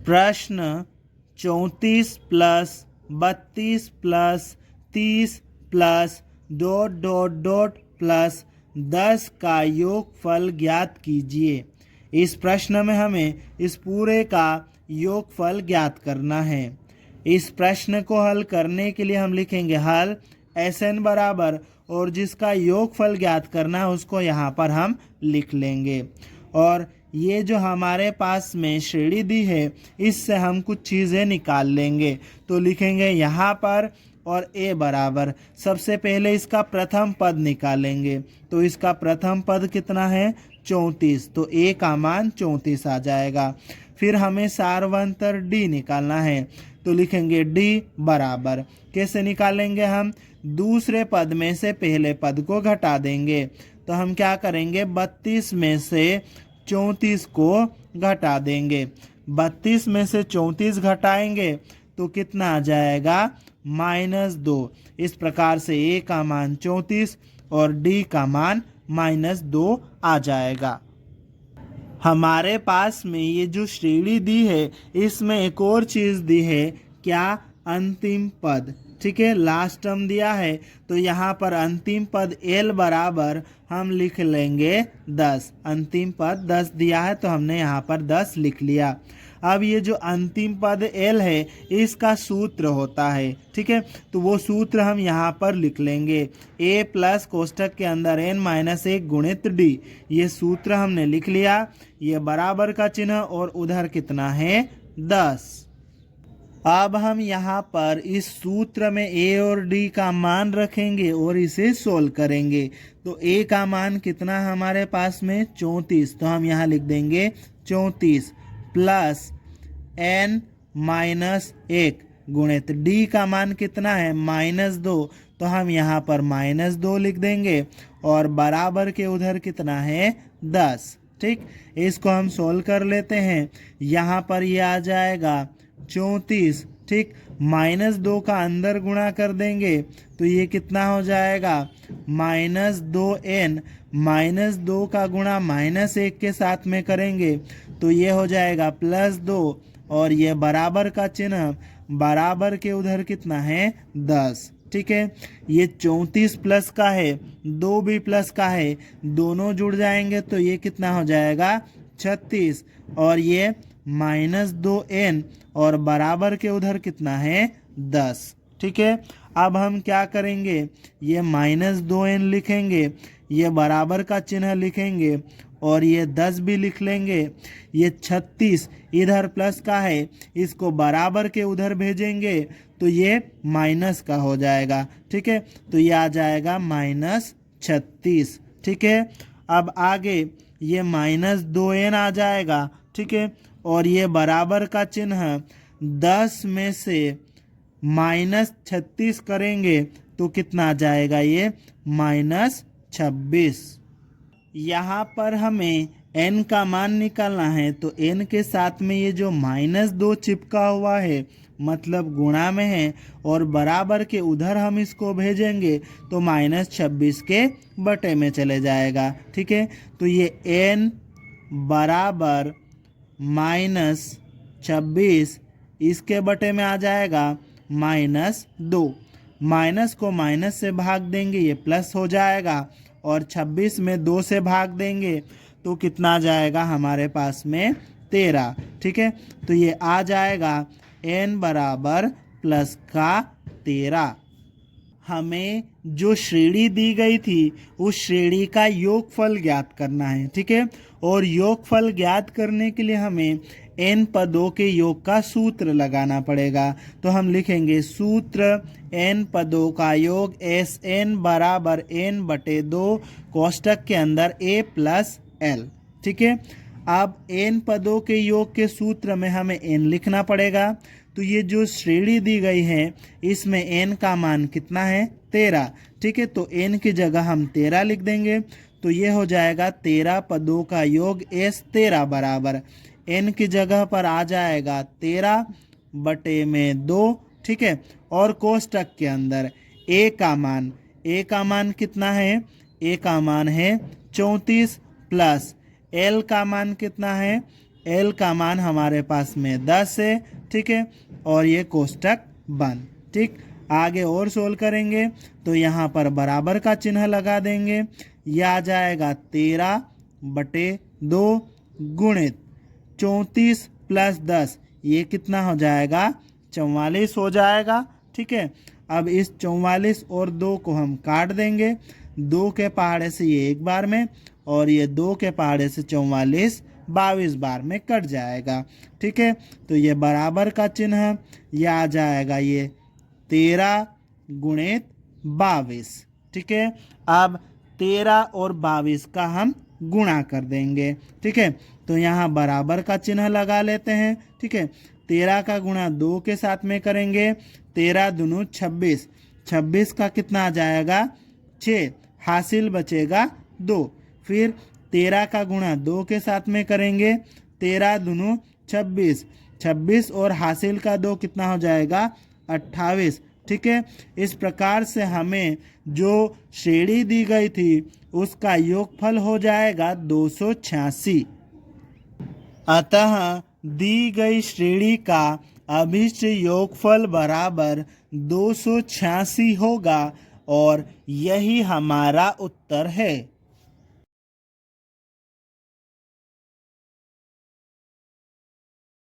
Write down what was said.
प्रश्न 34 plus 32 plus 30 plus ... plus 10 का योगफल ज्ञात कीजिए। इस प्रश्न में हमें इस पूरे का योगफल ज्ञात करना है। इस प्रश्न को हल करने के लिए हम लिखेंगे हल Sn बराबर और जिसका योगफल ज्ञात करना है उसको यहाँ पर हम लिख लेंगे। और ये जो हमारे पास में श्रेणी दी है इससे हम कुछ चीज़ें निकाल लेंगे। तो लिखेंगे यहाँ पर और a बराबर, सबसे पहले इसका प्रथम पद निकालेंगे। तो इसका प्रथम पद कितना है 34, तो a का मान 34 आ जाएगा। फिर हमें सार्वंतर d निकालना है। तो लिखेंगे d बराबर, कैसे निकालेंगे हम, दूसरे पद में से पहले पद को घटा देंगे। तो हम क्या करेंगे 32 में से 34 को घटा देंगे। 32 में से 34 घटाएंगे तो कितना आ जाएगा -2। इस प्रकार से a का मान 34 और d का मान -2 आ जाएगा। हमारे पास में ये जो श्रेणी दी है इसमें एक और चीज़ दी है, क्या, अंतिम पद। ठीक है, लास्ट टर्म दिया है तो यहाँ पर अंतिम पद l बराबर हम लिख लेंगे 10। अंतिम पद 10 दिया है तो हमने यहाँ पर 10 लिख लिया। अब ये जो अंतिम पद l है इसका सूत्र होता है, ठीक है, तो वो सूत्र हम यहाँ पर लिख लेंगे a प्लस कोष्टक के अंदर n-1 गुणित d। ये सूत्र हमने लिख लिया। ये बराबर का चिन्ह और उधर कितना है 10। अब हम यहाँ पर इस सूत्र में a और d का मान रखेंगे और इसे सोल्व करेंगे। तो a का मान कितना हमारे पास में 34, तो हम यहाँ लिख देंगे 34 प्लस n-1 गुणित d का मान कितना है -2, तो हम यहाँ पर -2 लिख देंगे और बराबर के उधर कितना है 10। ठीक, इसको हम सोल्व कर लेते हैं। यहाँ पर ये आ जाएगा 34। ठीक, -2 का अंदर गुणा कर देंगे तो ये कितना हो जाएगा -2n। -2 का गुणा -1 के साथ में करेंगे तो ये हो जाएगा +2 और ये बराबर का चिन्ह, बराबर के उधर कितना है 10। ठीक है, ये 34 प्लस का है, 2 भी प्लस का है, दोनों जुड़ जाएंगे तो ये कितना हो जाएगा 36 और ये -2n और बराबर के उधर कितना है 10। ठीक है, अब हम क्या करेंगे, ये -2n लिखेंगे, ये बराबर का चिन्ह लिखेंगे और ये 10 भी लिख लेंगे। ये 36 इधर प्लस का है, इसको बराबर के उधर भेजेंगे तो ये माइनस का हो जाएगा। ठीक है, तो ये आ जाएगा -36। ठीक है, अब आगे ये -2n आ जाएगा। ठीक है, और ये बराबर का चिन्ह 10 में से -36 करेंगे तो कितना आ जाएगा, ये -26। यहाँ पर हमें n का मान निकालना है तो n के साथ में ये जो -2 चिपका हुआ है मतलब गुणा में है और बराबर के उधर हम इसको भेजेंगे तो -26 के बटे में चले जाएगा। ठीक है, तो ये n बराबर -26 इसके बटे में आ जाएगा -2। माइनस को माइनस से भाग देंगे ये प्लस हो जाएगा और 26 में 2 से भाग देंगे तो कितना आ जाएगा हमारे पास में 13। ठीक है, तो ये आ जाएगा n बराबर प्लस का 13। हमें जो श्रेणी दी गई थी उस श्रेणी का योगफल ज्ञात करना है। ठीक है, और योगफल ज्ञात करने के लिए हमें n पदों के योग का सूत्र लगाना पड़ेगा। तो हम लिखेंगे सूत्र n पदों का योग Sn बराबर n/2 कोष्टक के अंदर a प्लस l। ठीक है, अब n पदों के योग के सूत्र में हमें n लिखना पड़ेगा। तो ये जो श्रेणी दी गई है इसमें n का मान कितना है 13। ठीक है, तो n की जगह हम 13 लिख देंगे तो ये हो जाएगा 13 पदों का योग S13 बराबर n की जगह पर आ जाएगा 13/2। ठीक है, और कोष्टक के अंदर a का मान कितना है, a का मान है 34 प्लस l का मान कितना है, एल का मान हमारे पास में 10 है, ठीक है, और ये कोष्टक बंद। ठीक, आगे और सोल्व करेंगे तो यहाँ पर बराबर का चिन्ह लगा देंगे। यह आ जाएगा 13/2 गुणित 34 + 10, ये कितना हो जाएगा 44 हो जाएगा। ठीक है, अब इस 44 और 2 को हम काट देंगे। 2 के पहाड़े से ये एक बार में, और ये 2 के पहाड़े से 44 22 बार में कट जाएगा। ठीक है, तो ये बराबर का चिन्ह यह आ जाएगा ये 13 × 22। ठीक है, अब 13 और 22 का हम गुणा कर देंगे। ठीक है, तो यहाँ बराबर का चिन्ह लगा लेते हैं। ठीक है, 13 का गुणा 2 के साथ में करेंगे, 13 दूनी 26, 26 का कितना आ जाएगा 6, हासिल बचेगा 2। फिर 13 का गुणा 2 के साथ में करेंगे, 13 दूनी 26, 26 और हासिल का 2 कितना हो जाएगा 28। ठीक है, इस प्रकार से हमें जो श्रेणी दी गई थी उसका योगफल हो जाएगा 286। अतः दी गई श्रेणी का अभिष्ट योगफल बराबर 286 होगा और यही हमारा उत्तर है।